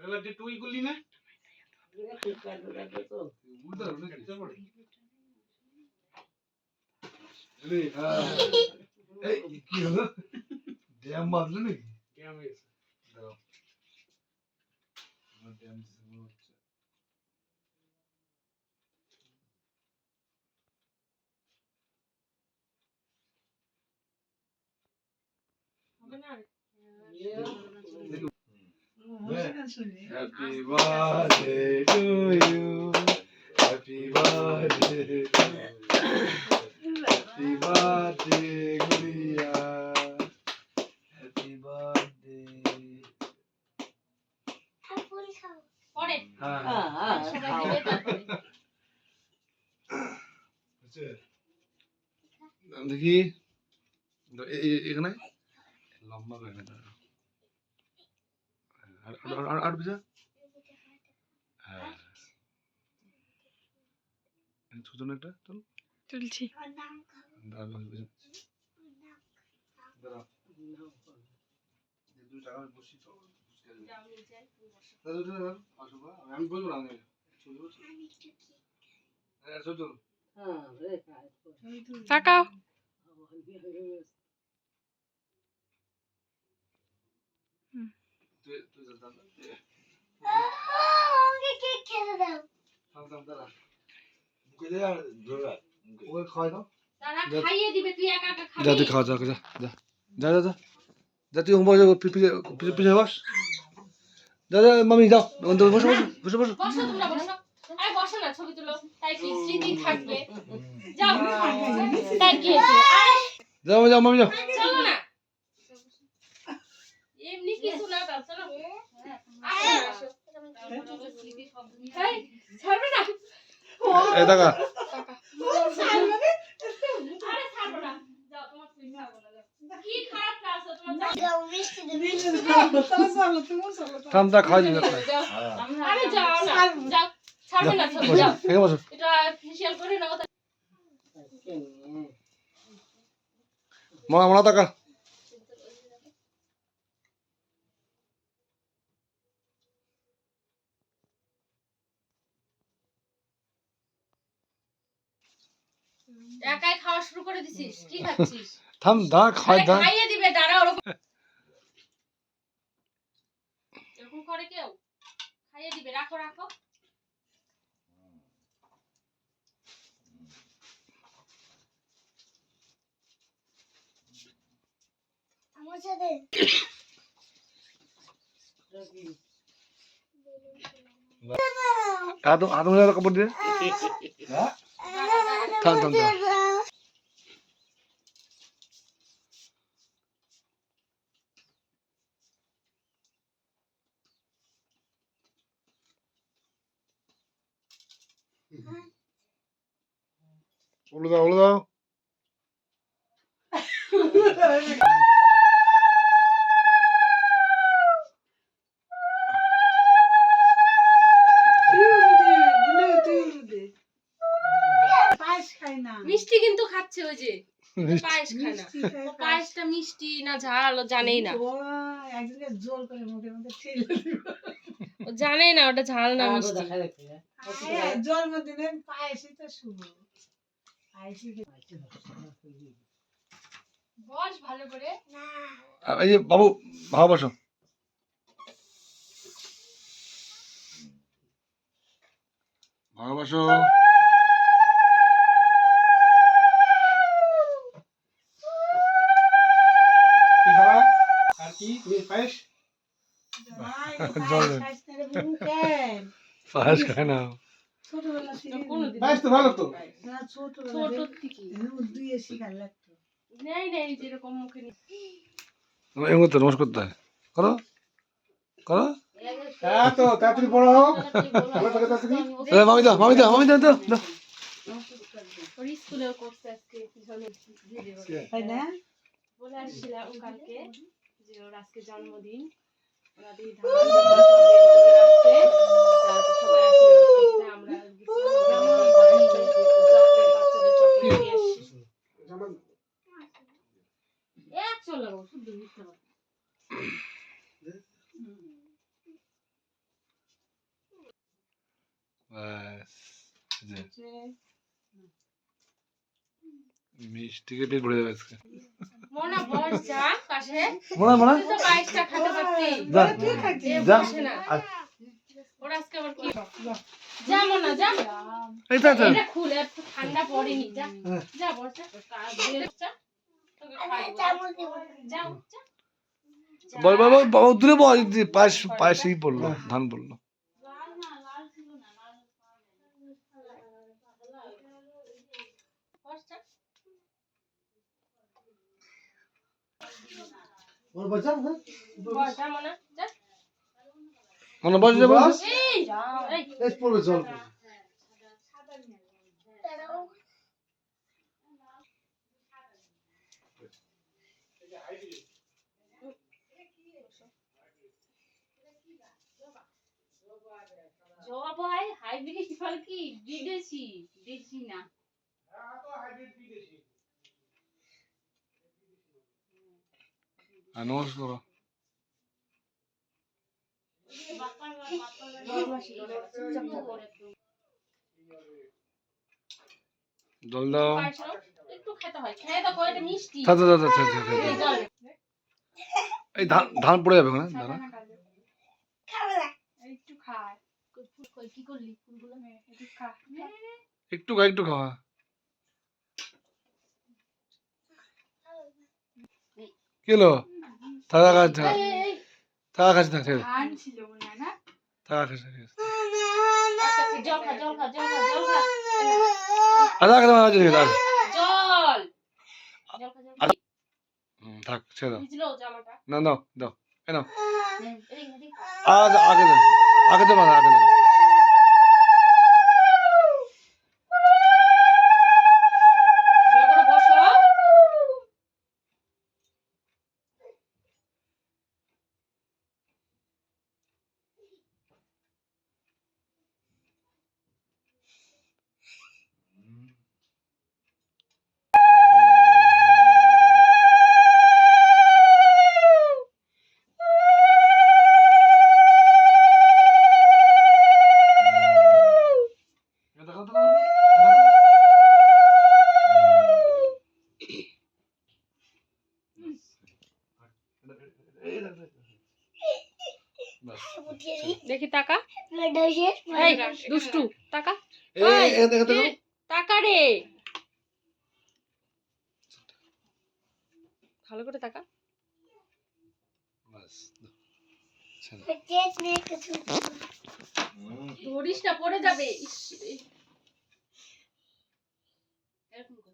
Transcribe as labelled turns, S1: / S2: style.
S1: এবারে তুই গুলি না কি হলো ড্যাম মারলো নাকি ড্যাম এসে দাও ড্যাম হচ্ছে হবে না Happy birthday to you. Happy birthday. Happy birthday, Gulia. Happy birthday.
S2: পরে সবাই দিবে তারপরে
S1: দেখি এখানে লম্বা করে না আর বুঝা হ্যাঁ ছোট একটা চল
S2: চলছি
S1: আমি বলবো না
S2: তাকাও খাইয়ে দিবে তুই একা একা খাবি
S1: যা তুই খাওয়া যা যা যা যা যা যা তুই পিছিয়ে বস যা যা মামি যাও বসো বসো বসো বসো
S2: বসো তোমরা বসো আরে বসো না ছবি তুলো তাই কি স্মৃতি থাকবে যাও তাই কি
S1: যাও যাও মামি যাও
S2: চলো না এমনি কিছু না তা চলো আসো এই ছাড়বে না
S1: এই দেখা
S2: আরে ছাড়বো না যাও তোমার সুই ছাড়বো না কি খারাপ কাজ তোমার যাও মিষ্টি দেবে
S1: থামটা খাওয়া দিন
S2: আরে যাও না যাও ছাড়বে না ছবি যাও
S1: বসো
S2: এটা ফেশিয়াল করে নাও
S1: মা মনা টাকা
S2: একাই খাওয়া শুরু করে দিছিস কি খাচ্ছিস
S1: থাম দা
S2: খাইয়ে দিবে দাঁড়া ওরকম এরকম করে কেউ খাইয়ে দিবে রাখো রাখো আমার সাথে
S1: আদম কাপড় দিয়ে থাম থাম থাম উড়ে দাও উড়ে দাও
S2: মিষ্টি কিন্তু খাচ্ছে ওই যে পায়েস খায় না ও পায়েসটা মিষ্টি না ঝাল ও জানেই না ও জানেই না ওটা ঝাল না মিষ্টি
S3: জন্মদিনের পায়েসই তো শুভ
S2: বস ভালো করে
S1: এই যে বাবু ভালো বসো ভালোবাসো কি খাবা আর কি পায়েস পায়েস খায় না পায়েস তো ভালো তো
S2: ছোট থেকে নেই যেরকম মুখে
S1: এমন তো নমস্কার করতে হয় করো করো হ্যাঁ তো তাড়াতাড়ি বড় হও মামি দাও মামি দাও মামি দাও দাও
S2: ওর স্কুলেও করছে আজকে পিছনে ভিডিও বলে আসছিলাম কালকে যে ওর আজকে জন্মদিন ওরা দিয়ে সবাই আসলে আমরা চকলেট নিয়ে আসছি চলো শুদ্ধ মিথ্যা
S1: ব্যাস এই যে, মিষ্টিকে পেট ভরে যাবে আজকে।
S2: মোনা বস যা পাশে
S1: মোনা মোনা
S2: তুই তো পায়েসটা খেতে পারতি
S1: যা
S2: এ
S1: যা
S2: বসে না ওরা আজকে আবার কি যা মোনা যা
S1: এই তো তো
S2: এটা খুলে আর তো ঠান্ডা পড়েনি যা যা বস যা বের যা তোকে খাইবো যা যা
S1: বল বল বল বাবা দূরে বল পায়েস পায়েসই পড়লো ধান পড়লো
S2: বস যা
S1: বল বাচ্চা
S2: বস যা মোনা যা
S1: মনে বস যা বস
S2: এই এই
S1: এস পড়বে চল
S2: জবাই হাইব্রিড ফল কি বিদেশি দেশি না
S1: নমস্কার জল দাও
S2: একটু খেতে হয় খেয়ে দেখো এটা মিষ্টি
S1: থা থা থা থা থা
S2: এই জল
S1: এই ধান ধান পড়ে যাবে না দাঁড়া
S2: একটু খায় কই কি করলি ফুলগুলো একটু খা
S1: একটু খাওয়া কিলো থাকা খাস থাকা খাস না ছেড়ে
S2: ছিল মনে না
S1: থাকা খাস না
S2: জল খা জল খা জল খা জল খা
S1: আধা খাস না জল
S2: জল জল খা জল
S1: থাক ছেড়ে দাও
S2: ভিজলো জামাটা
S1: না দাও দাও কেন
S2: এদিক
S1: আজ আগে দাও আগে দাও আগে দাও
S2: ভালো করে বসো দেখি টাকা এই দুষ্টু টাকা টাকা রে ভালো করে টাকা ধরিস না পড়ে যাবে ইস, এরকম কর